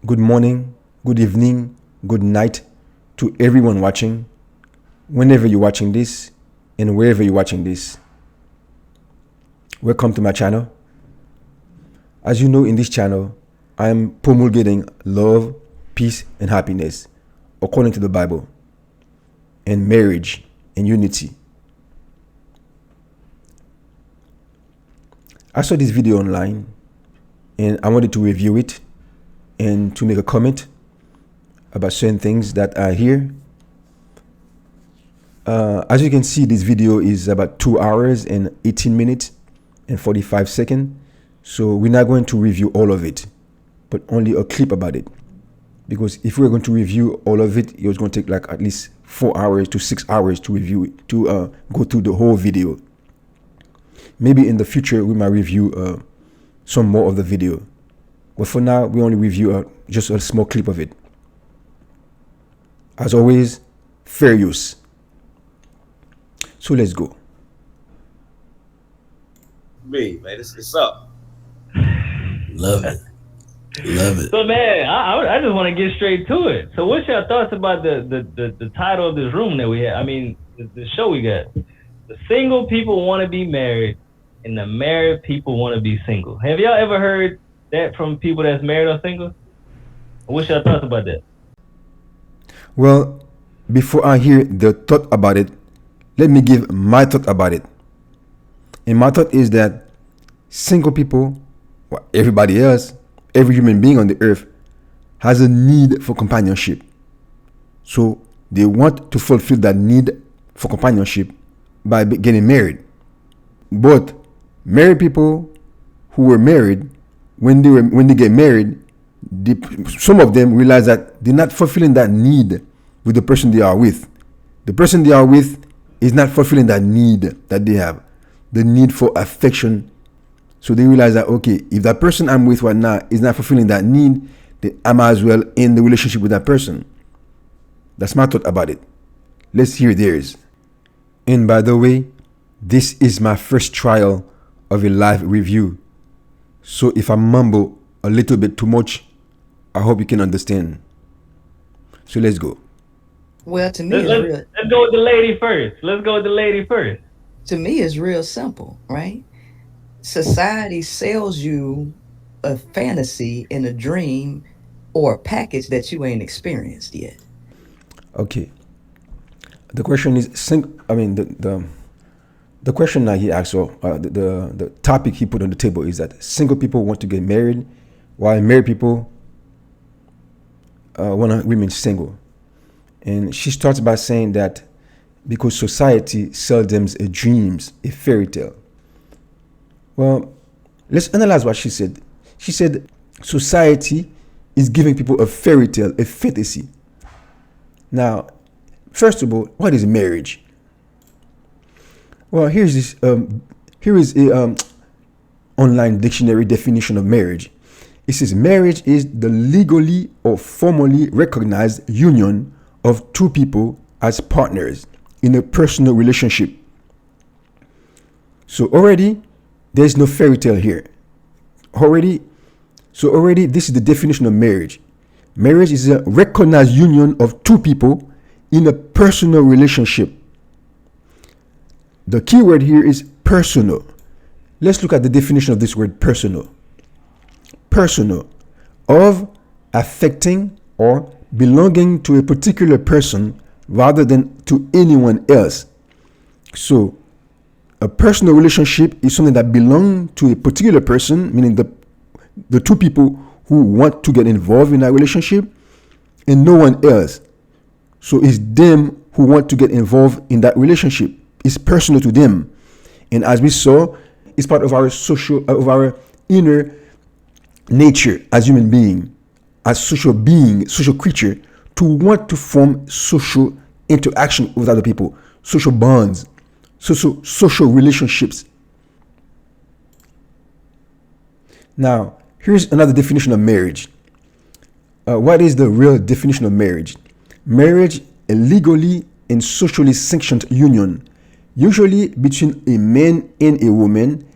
good morning, good evening, good night to everyone watching, whenever you're watching this and wherever you're watching this. Welcome to my channel. As you know, in this channel, I am promulgating love, peace, and happiness according to the Bible, and marriage and unity. I saw this video online and I wanted to review it and to make a comment about certain things that are here. As you can see, this video is about 2 hours and 18 minutes and 45 seconds. So we're not going to review all of it, but only a clip about it. Because if we were going to review all of it, it was going to take like at least 4 hours to 6 hours to review it, to go through the whole video. Maybe in the future, we might review some more of the video. But for now, we only review just a small clip of it. As always, fair use. So let's go. Me, man, it's up. Love it. Love it. So man, I just want to get straight to it. So what's your thoughts about the title of this room that we have? I mean, the show we got. The single people want to be married and the married people want to be single. Have y'all ever heard that from people that's married or single? What's your thoughts about that? Well, before I hear the thought about it, let me give my thought about it. And my thought is that single people, well, everybody else, every human being on the earth has a need for companionship. So they want to fulfill that need for companionship by getting married. But married people who were married, when they get married, some of them realize that they're not fulfilling that need with the person they are with. The person they are with is not fulfilling that need that they have, the need for affection. So they realize that, okay, if that person I'm with right now is not fulfilling that need, then I might as well end the relationship with that person. That's my thought about it. Let's hear theirs. And by the way, this is my first trial of a live review. So if I mumble a little bit too much, I hope you can understand. So let's go. Well, to me, Let's go with the lady first. Let's go with the lady first. To me, it's real simple, right? Society sells you a fantasy and a dream or a package that you ain't experienced yet. Okay. The question is, the question that he asked, or the topic he put on the table is that single people want to get married, while married people want to remain single. And she starts by saying that because society sells them a dreams, a fairy tale. Well, let's analyze what she said. She said society is giving people a fairy tale, a fantasy. Now, first of all, what is marriage? Well, here is a online dictionary definition of marriage. It says marriage is the legally or formally recognized union of two people as partners in a personal relationship. So already, there's no fairy tale here. Already, this is the definition of marriage. Marriage is a recognized union of two people in a personal relationship. The key word here is personal. Let's look at the definition of this word personal. Personal, of affecting or belonging to a particular person rather than to anyone else. So, a personal relationship is something that belongs to a particular person, meaning the two people who want to get involved in that relationship, and no one else. So it's them who want to get involved in that relationship. It's personal to them. And as we saw, it's part of our inner nature as human being, as social being, social creature, to want to form social interaction with other people, social bonds, social relationships. Now, here's another definition of marriage. What is the real definition of marriage? Marriage, a legally and socially sanctioned union, usually between a man and a woman,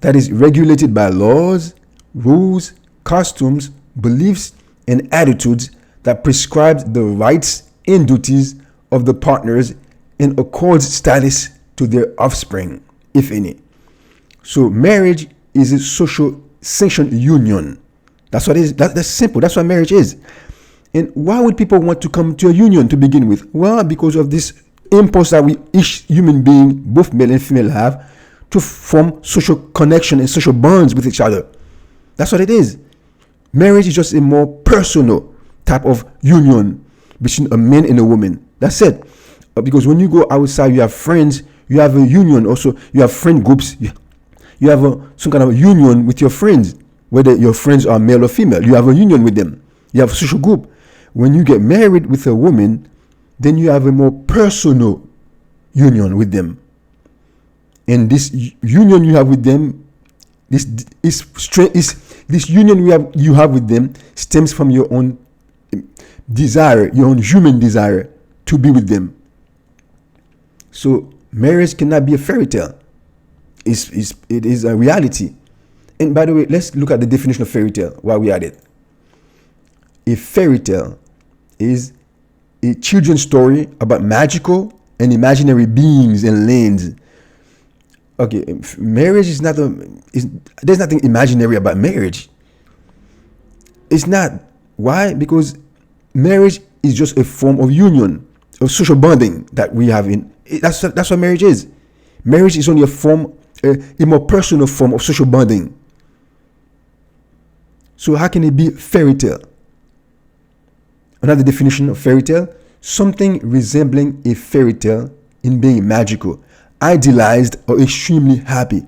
that is regulated by laws, rules, customs, beliefs, and attitudes that prescribe the rights and duties of the partners and accords status to their offspring, if any. So marriage is a social sanctioned union. That's what it is. That's simple. That's what marriage is. And why would people want to come to a union to begin with? Well, because of this impulse that we each human being, both male and female, have to form social connection and social bonds with each other. That's what it is. Marriage is just a more personal type of union between a man and a woman. That's it. Because when you go outside, you have friends, you have a union. Also, you have friend groups. You have some kind of union with your friends, whether your friends are male or female. You have a union with them. You have a social group. When you get married with a woman, then you have a more personal union with them. And this union you have with them, this union you have with them stems from your own desire, your own human desire to be with them. So marriage cannot be a fairy tale. It is a reality. And by the way, let's look at the definition of fairy tale while we are at it. A fairy tale is a children's story about magical and imaginary beings and lands. Okay, marriage is not there's nothing imaginary about marriage. It's not. Why? Because marriage is just a form of union, of social bonding that we have in. That's what marriage is. Marriage is only a more personal form of social bonding. So how can it be fairy tale? Another definition of fairy tale: something resembling a fairy tale in being magical, idealized, or extremely happy.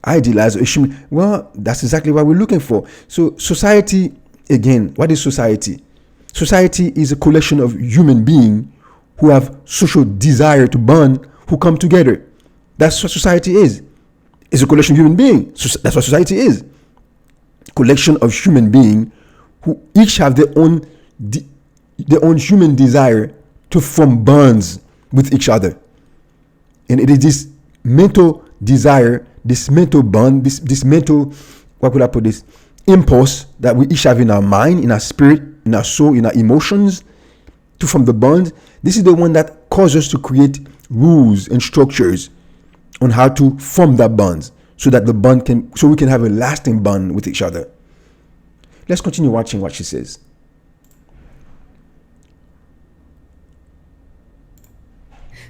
Idealized or extremely, well, that's exactly what we're looking for. So society, again, what is society? Society is a collection of human beings who have social desire to bond, who come together. That's what society is. It's a collection of human beings. So that's what society is. Collection of human beings who each have their own human desire to form bonds with each other. And it is this mental desire, this mental bond, this mental, what could I put this, impulse that we each have in our mind, in our spirit, in our soul, in our emotions to form the bond. This is the one that causes us to create rules and structures on how to form that bond so that we can have a lasting bond with each other. Let's continue watching what she says.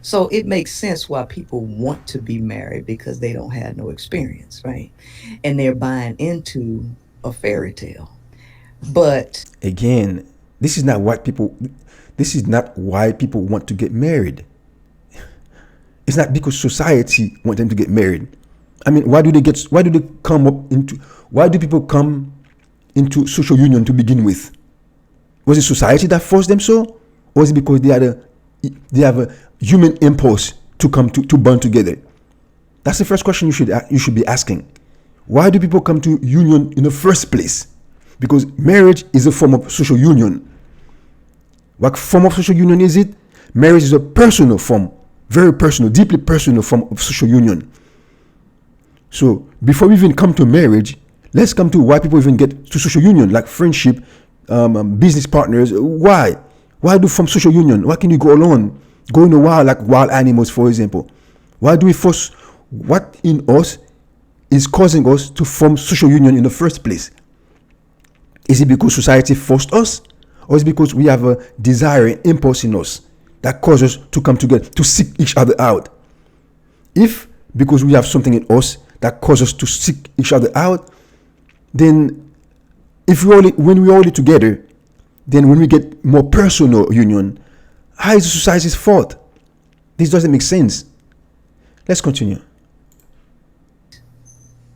So it makes sense why people want to be married, because they don't have no experience, right? And they're buying into a fairy tale. But again, this is not why people want to get married. It's not because society want them to get married. I mean, why do people come into social union to begin with? Was it society that forced them so? Or is it because they have a human impulse to come to bond together? That's the first question you should be asking. Why do people come to union in the first place? Because marriage is a form of social union. What form of social union is it? Marriage is a personal form, very personal, deeply personal form of social union. So before we even come to marriage, let's come to why people even get to social union, like friendship, business partners. Why? Why do form social union? Why can you go alone? Go in the wild like wild animals, for example. Why do we force? What in us is causing us to form social union in the first place? Is it because society forced us? Or is it because we have a desire, an impulse in us that causes us to come together, to seek each other out? If because we have something in us that causes us to seek each other out, then when we're only together, then when we get more personal union, how is the society's fault? This doesn't make sense. Let's continue.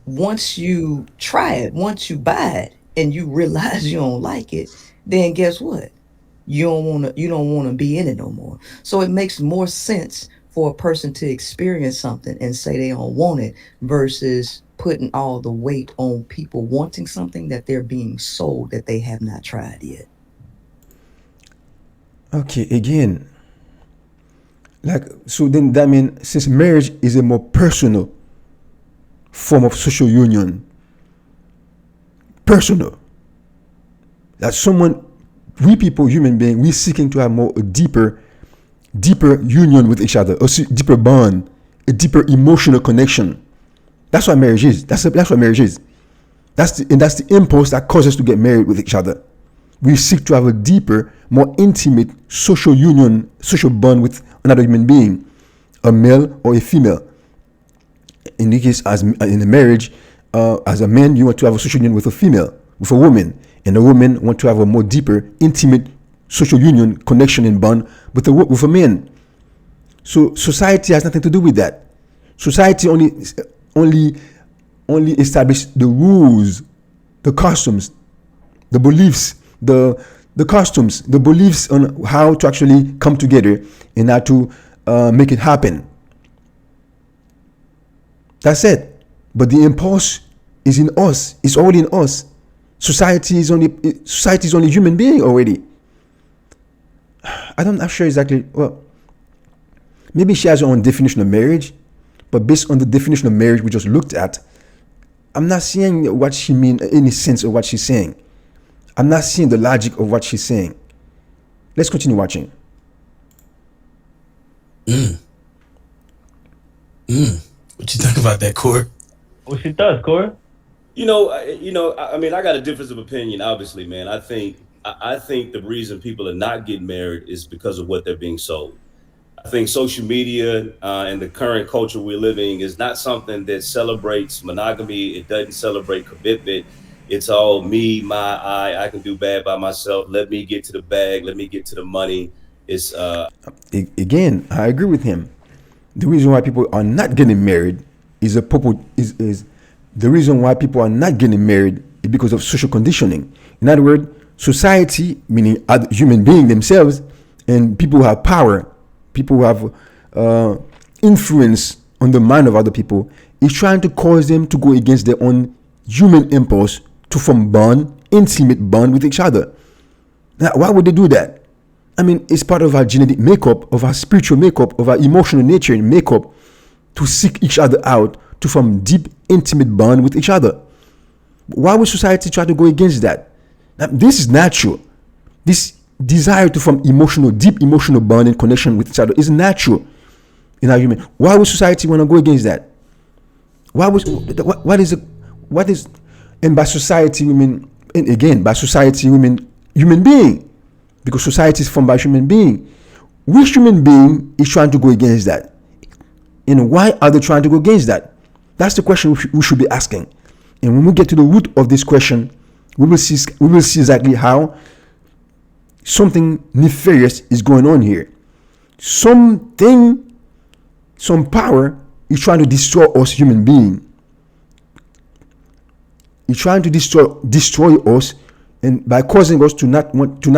once you try it, once you buy it, and you realize you don't like it, then guess what? You don't want to be in it no more. So it makes more sense for a person to experience something and say they don't want it versus putting all the weight on people wanting something that they're being sold that they have not tried yet. Okay, again, so then that means since marriage is a more personal form of social union, personal, That we people, human beings, we seeking to have a deeper union with each other, a deeper bond, a deeper emotional connection. That's what marriage is. That's what marriage is. That's the impulse that causes us to get married with each other. We seek to have a deeper, more intimate social union, social bond with another human being, a male or a female. In this case, as in a marriage, as a man, you want to have a social union with a female, with a woman, and a woman want to have a more deeper, intimate social union, connection, and bond with a man. So society has nothing to do with that. Society only establish the rules, the customs, the beliefs, the customs, the beliefs on how to actually come together and how to make it happen. That's it. But the impulse is in us. It's already in us. Society is only human being already. I'm not sure exactly. Well, maybe she has her own definition of marriage, but based on the definition of marriage we just looked at, I'm not seeing what she means, any sense of what she's saying. I'm not seeing the logic of what she's saying. Let's continue watching. What you think about that, Corey? What she does, Corey? I mean, I got a difference of opinion, obviously, man. I think the reason people are not getting married is because of what they're being sold. I think social media and the current culture we're living is not something that celebrates monogamy. It doesn't celebrate commitment. It's all me, I can do bad by myself. Let me get to the bag. Let me get to the money. It's again, I agree with him. The reason why people are not getting married is the reason why people are not getting married is because of social conditioning. In other words, society, meaning other human beings themselves, and people who have power, people who have influence on the mind of other people, is trying to cause them to go against their own human impulse to form intimate bond with each other. Now, why would they do that? I mean, it's part of our genetic makeup, of our spiritual makeup, of our emotional nature and makeup to seek each other out, to form deep, intimate bond with each other. Why would society try to go against that? Now, this is natural. This desire to form deep emotional bond and connection with each other is natural in our human. Why would society want to go against that? And by society we mean, and again, by society we mean human being, because society is formed by human being. Which human being is trying to go against that? And why are they trying to go against that? That's the question we should be asking. And when we get to the root of this question, we will see exactly how something nefarious is going on here. Some power is trying to destroy us human beings. It's trying to destroy us, and by causing us to not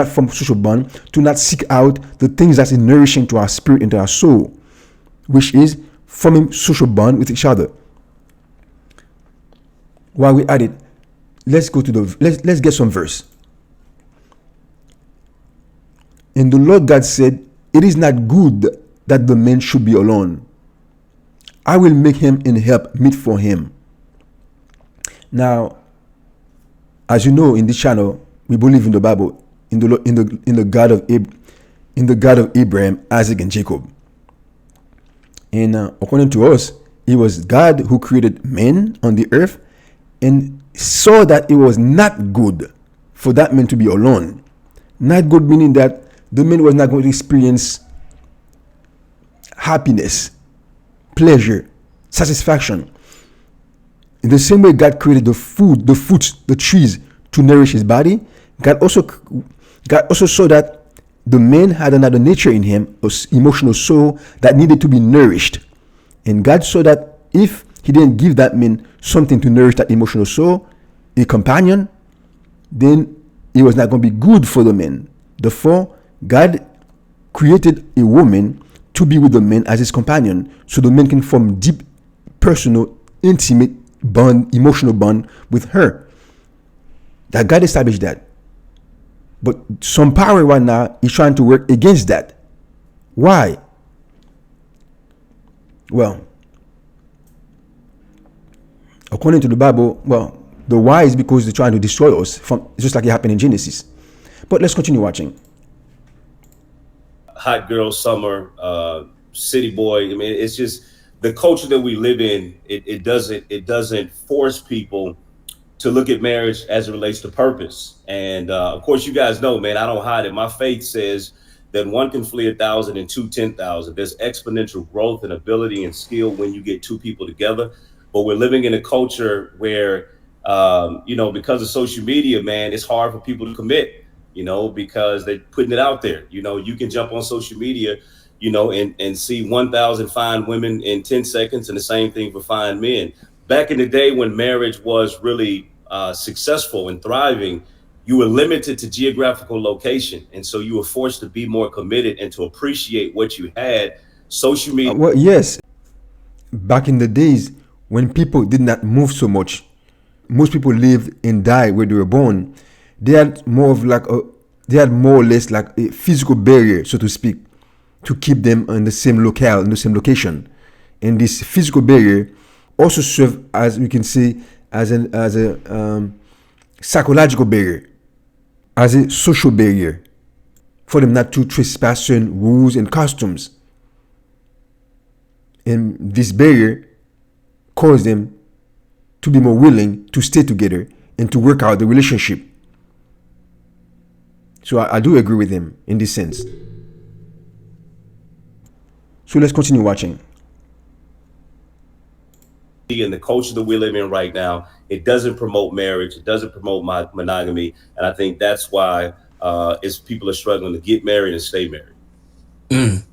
form social bond, to not seek out the things that's nourishing to our spirit and to our soul, which is forming social bond with each other. While we're at it, let's get some verse. And the Lord God said, "It is not good that the man should be alone. I will make him an help meet for him." Now, as you know, in this channel, we believe in the Bible, in the God of Abraham, Isaac, and Jacob. And according to us, it was God who created man on the earth and saw that it was not good for that man to be alone. Not good meaning that the man was not going to experience happiness, pleasure, satisfaction. In the same way God created the food, the fruits, the trees to nourish his body, God also saw that the man had another nature in him, an emotional soul that needed to be nourished. And God saw that if he didn't give that man something to nourish that emotional soul, a companion, then it was not going to be good for the man. Therefore, God created a woman to be with the man as his companion, so the man can form deep, personal, intimate bond, emotional bond with her. That God established that. But some power right now is trying to work against that. Why? Well, according to the Bible, The why is because they're trying to destroy us, from just like it happened in Genesis. But let's continue watching. Hot girl summer, city boy. I mean, it's just the culture that we live in. It doesn't force people to look at marriage as it relates to purpose. And of course, you guys know, man, I don't hide it. My faith says that one can flee 1,000 and two 10,000. There's exponential growth and ability and skill when you get two people together. But we're living in a culture where, because of social media, man, it's hard for people to commit, because they're putting it out there. You can jump on social media, and see 1,000 fine women in 10 seconds, and the same thing for fine men. Back in the day when marriage was really successful and thriving, you were limited to geographical location. And so you were forced to be more committed and to appreciate what you had. Social media. Well, yes. Back in the days when people did not move so much, most people lived and died where they were born. They had more or less like a physical barrier, so to speak, to keep them in the same locale, in the same location. And this physical barrier also serve, as we can say, as a psychological barrier, as a social barrier, for them not to trespass certain rules and customs. And this barrier caused them to be more willing to stay together and to work out the relationship. So I do agree with him in this sense. So let's continue watching. In the culture that we live in right now, it doesn't promote marriage. It doesn't promote monogamy. And I think that's why people are struggling to get married and stay married.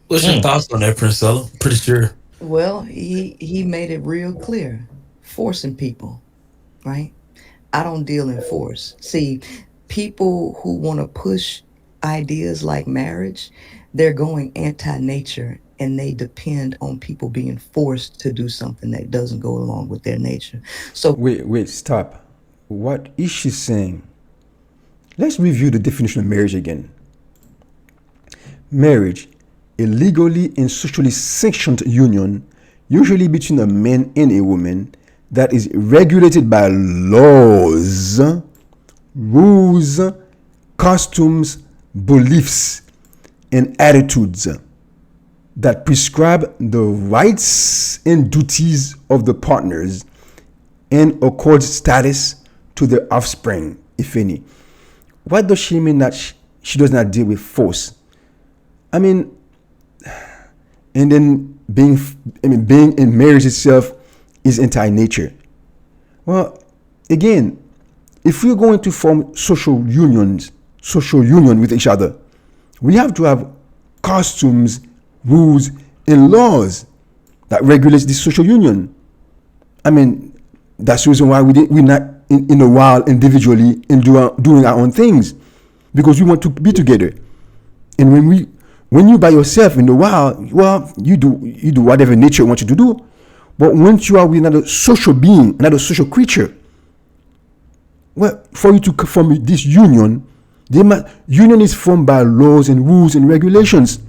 What's your thoughts on that, Princella? Pretty sure. Well, he made it real clear, forcing people, right? I don't deal in force. See, people who want to push ideas like marriage, they're going anti-nature, and they depend on people being forced to do something that doesn't go along with their nature. So Wait, stop. What is she saying? Let's review the definition of marriage again. Marriage, a legally and socially sanctioned union, usually between a man and a woman, that is regulated by laws, rules, customs, beliefs, and attitudes that prescribe the rights and duties of the partners and accord status to their offspring, if any. What does she mean that she does not deal with force? I mean, and then being in marriage itself is anti-nature. Well, again, if we're going to form social union with each other, we have to have customs, rules, and laws that regulates this social union. I mean, that's the reason why we're not in the wild individually and doing our own things, because we want to be together. And when you by yourself in the wild, well, you do whatever nature wants you to do. But once you are with another social being, another social creature, well, for you to form this union, union is formed by laws and rules and regulations.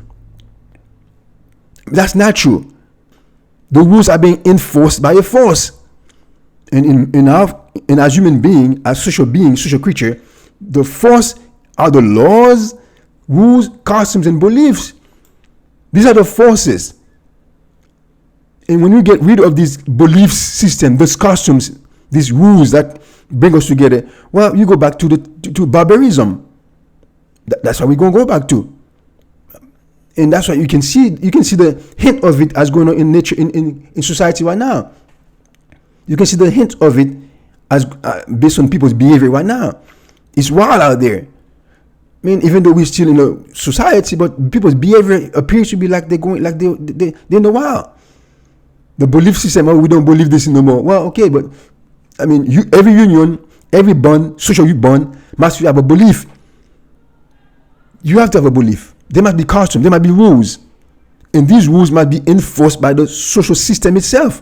That's natural. The rules are being enforced by a force. And as human being, as social being, social creature, the force are the laws, rules, customs, and beliefs. These are the forces. And when we get rid of this belief system, these customs, these rules that bring us together, well, you go back to barbarism. That's what we're going to go back to. And that's why you can see the hint of it as going on in nature, in society right now. You can see the hint of it as based on people's behavior right now. It's wild out there. I mean, even though we're still in a society, but people's behavior appears to be like they're in the wild. The belief system, we don't believe this no more. Well, okay, but I mean, every union, every bond, social bond, must have a belief. You have to have a belief. There must be customs, there must be rules. And these rules must be enforced by the social system itself.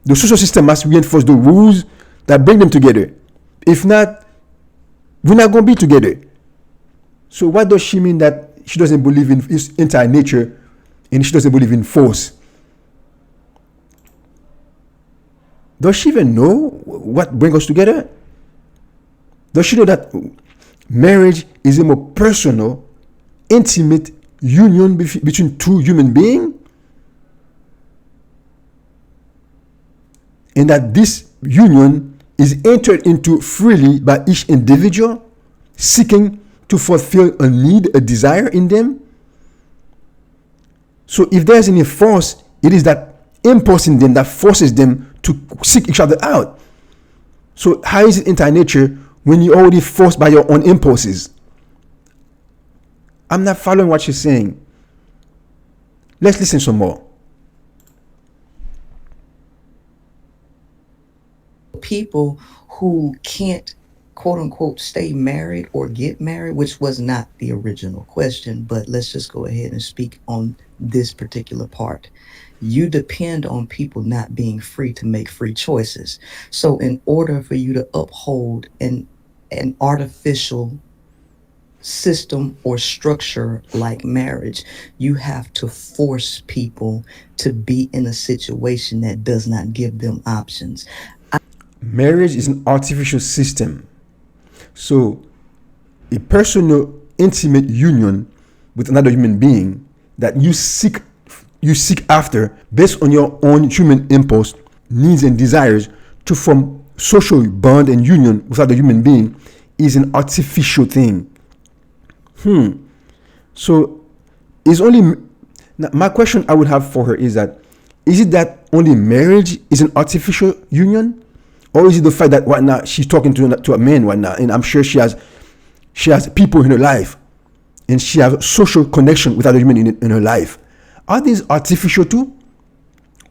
The social system must reinforce the rules that bring them together. If not, we're not going to be together. So what does she mean that she doesn't believe in anti-nature and she doesn't believe in force? Does she even know what brings us together? Does she know that marriage is a more personal, intimate union between two human beings? And that this union is entered into freely by each individual seeking to fulfill a need, a desire in them. So if there's any force, it is that impulse in them that forces them to seek each other out. So how is it anti-nature when you're already forced by your own impulses? I'm not following what she's saying. Let's listen some more. People who can't, quote unquote, stay married or get married, which was not the original question, but let's just go ahead and speak on this particular part. You depend on people not being free to make free choices. So in order for you to uphold an artificial system or structure like marriage, you have to force people to be in a situation that does not give them options. Marriage is an artificial system. So a personal, intimate union with another human being that you seek after based on your own human impulse, needs and desires to form social bond and union with other human being is an artificial thing. So is only my question I would have for her is that, is it that only marriage is an artificial union? Or is it the fact that right now she's talking to a man right now, and I'm sure she has people in her life, and she has social connection with other women in her life? Are these artificial too?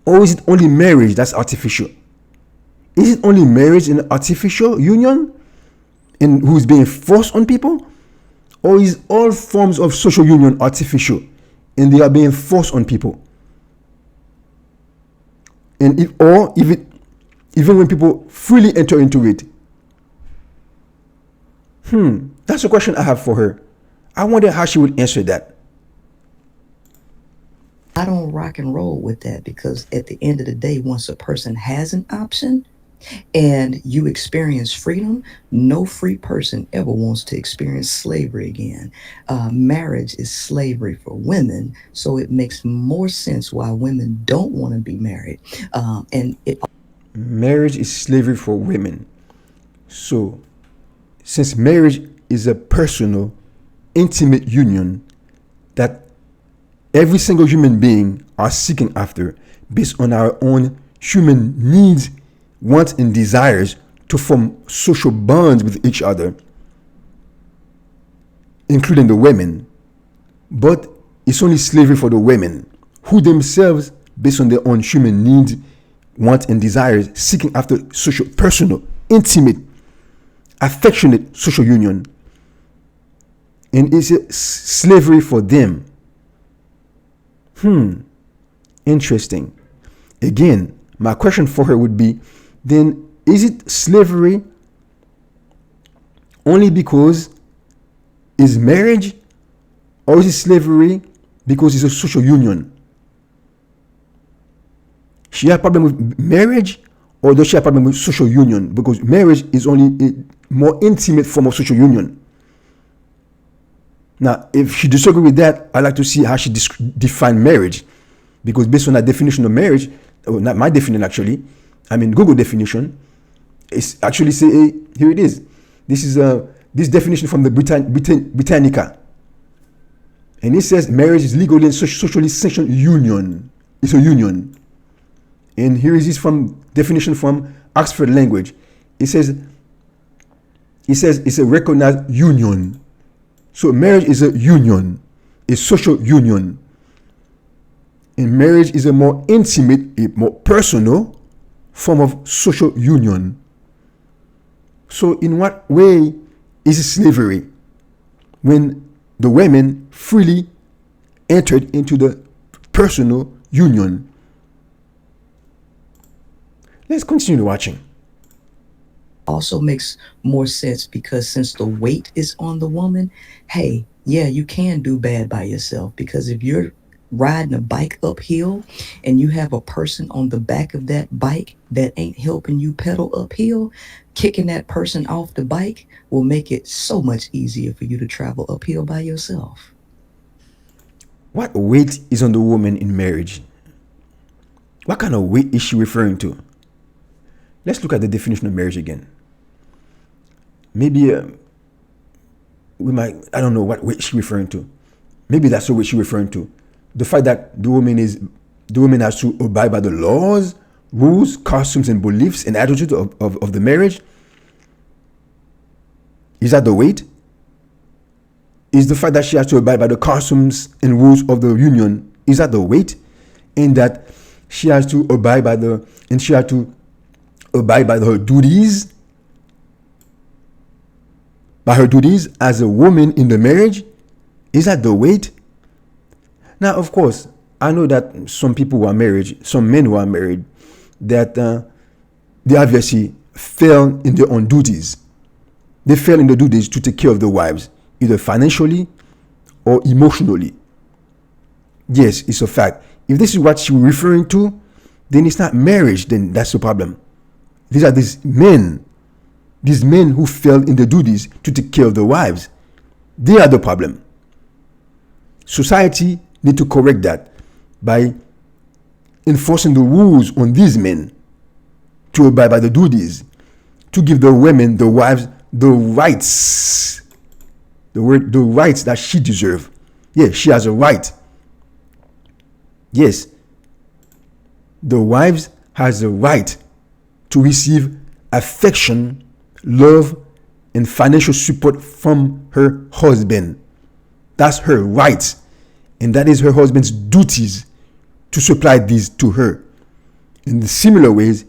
Or is it only marriage that's artificial? Is it only marriage an artificial union, and who's being forced on people? Or is all forms of social union artificial, and they are being forced on people? And even when people freely enter into it? That's a question I have for her. I wonder how she would answer that. I don't rock and roll with that, because at the end of the day, once a person has an option and you experience freedom, no free person ever wants to experience slavery again. Marriage is slavery for women, so it makes more sense why women don't want to be married. Marriage is slavery for women. So, since marriage is a personal, intimate union that every single human being are seeking after based on our own human needs, wants, and desires to form social bonds with each other, including the women, but it's only slavery for the women who themselves, based on their own human needs, wants, and desires, seeking after social, personal, intimate, affectionate social union. And it's a slavery for them. Interesting. Again, my question for her would be, then is it slavery only because it's marriage, or is it slavery because it's a social union? She has a problem with marriage, or does she have a problem with social union? Because marriage is only a more intimate form of social union. Now, if she disagrees with that, I'd like to see how she define marriage. Because based on that definition of marriage, or not my definition actually, I mean Google definition, it's actually say, here it is. This is this definition from the Britannica. And it says marriage is legally and socially sanctioned union. It's a union. And here is this from definition from Oxford Language. It says it's a recognized union. So marriage is a union, a social union. And marriage is a more intimate, a more personal form of social union. So in what way is it slavery when the women freely entered into the personal union? Let's continue watching. Also makes more sense, because since the weight is on the woman, hey, yeah, you can do bad by yourself, because if you're riding a bike uphill and you have a person on the back of that bike that ain't helping you pedal uphill, kicking that person off the bike will make it so much easier for you to travel uphill by yourself. What weight is on the woman in marriage? What kind of weight is she referring to? Let's look at the definition of marriage again. Maybe we might, I don't know what weight she's referring to. Maybe that's the weight she's referring to. The fact that the woman has to abide by the laws, rules, customs, and beliefs and attitude of the marriage. Is that the weight? Is the fact that she has to abide by the customs and rules of the union, is that the weight? In that she has to abide by her duties, as a woman in the marriage, is that the weight? Now, of course, I know that some people who are married, some men who are married, that they obviously fail in their own duties. They fail in the duties to take care of the wives, either financially or emotionally. Yes, it's a fact. If this is what she's referring to, then it's not marriage, then that's the problem. These are these men who fail in the duties to take care of the wives. They are the problem. Society need to correct that by enforcing the rules on these men to abide by the duties, to give the women, the wives, the rights, the rights that she deserves. Yes, she has a right. Yes, the wives has a right to receive affection, love, and financial support from her husband. That's her right, and that is her husband's duties to supply these to her. In similar ways,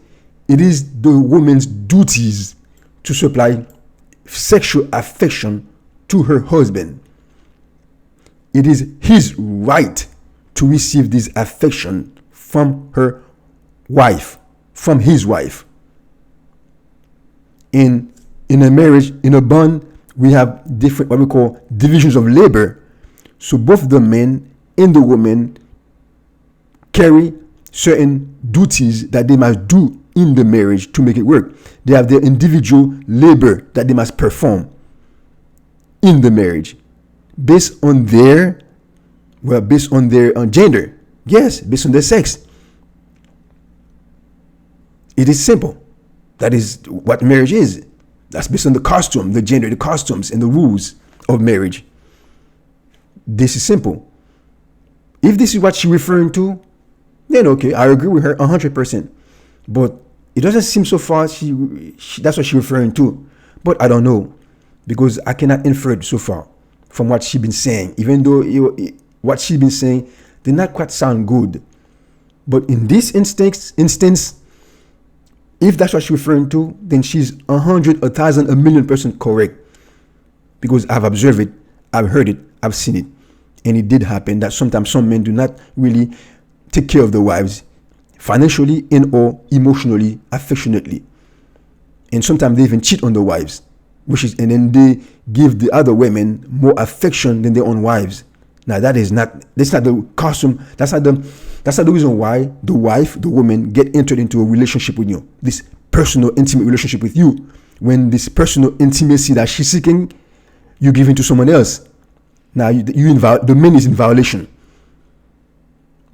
it is the woman's duties to supply sexual affection to her husband. It is his right to receive this affection from her wife, from his wife. In a marriage, in a bond, we have different, what we call divisions of labor. So both the men and the woman carry certain duties that they must do in the marriage to make it work. They have their individual labor that they must perform in the marriage based on their gender. Yes, based on their sex. It is simple. That is what marriage is. That's based on the costume, the gender, the costumes, and the rules of marriage. This is simple. If this is what she's referring to, then okay, I agree with her 100%. But it doesn't seem so far she that's what she's referring to. But I don't know, because I cannot infer it so far from what she's been saying. Even though what she's been saying did not quite sound good. But in this instance, if that's what she's referring to, then she's 100, 1,000, 1,000,000% correct. Because I've observed it, I've heard it, I've seen it. And it did happen that sometimes some men do not really take care of their wives financially and or emotionally, affectionately. And sometimes they even cheat on the wives, and then they give the other women more affection than their own wives. Now that's not the custom. That's not the reason why the wife, the woman, get entered into a relationship with you. This personal, intimate relationship with you. When this personal intimacy that she's seeking, you give it to someone else. Now the man is in violation.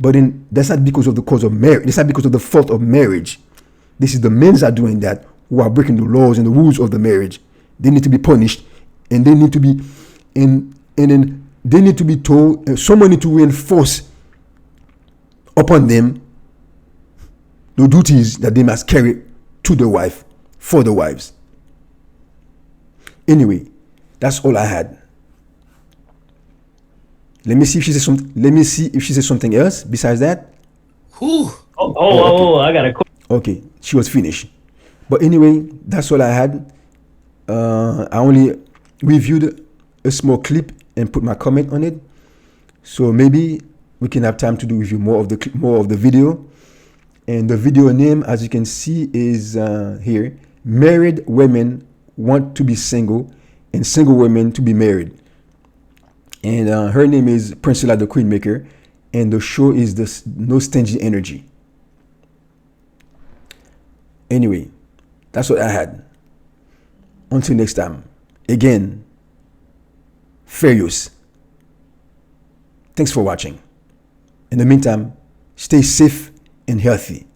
But that's not because of the cause of marriage. It's not because of the fault of marriage. This is the men that are doing that, who are breaking the laws and the rules of the marriage. They need to be punished, and they need to be, and then they need to be told. Someone need to reinforce upon them the duties that they must carry to the wife, for the wives. Anyway, that's all I had. Let me see if she says something. Let me see if she says something else besides that. Whew. Oh, I got a question. Okay, she was finished. But anyway, that's all I had. I only reviewed a small clip and put my comment on it. So maybe we can have time to do review more of the video. And the video name, as you can see, is here. Married women want to be single, and single women to be married. And her name is Priscilla the Queenmaker. and the show is this no stingy energy. Anyway, that's what I had. Until next time, again, fair use. Thanks for watching. In the meantime, stay safe and healthy.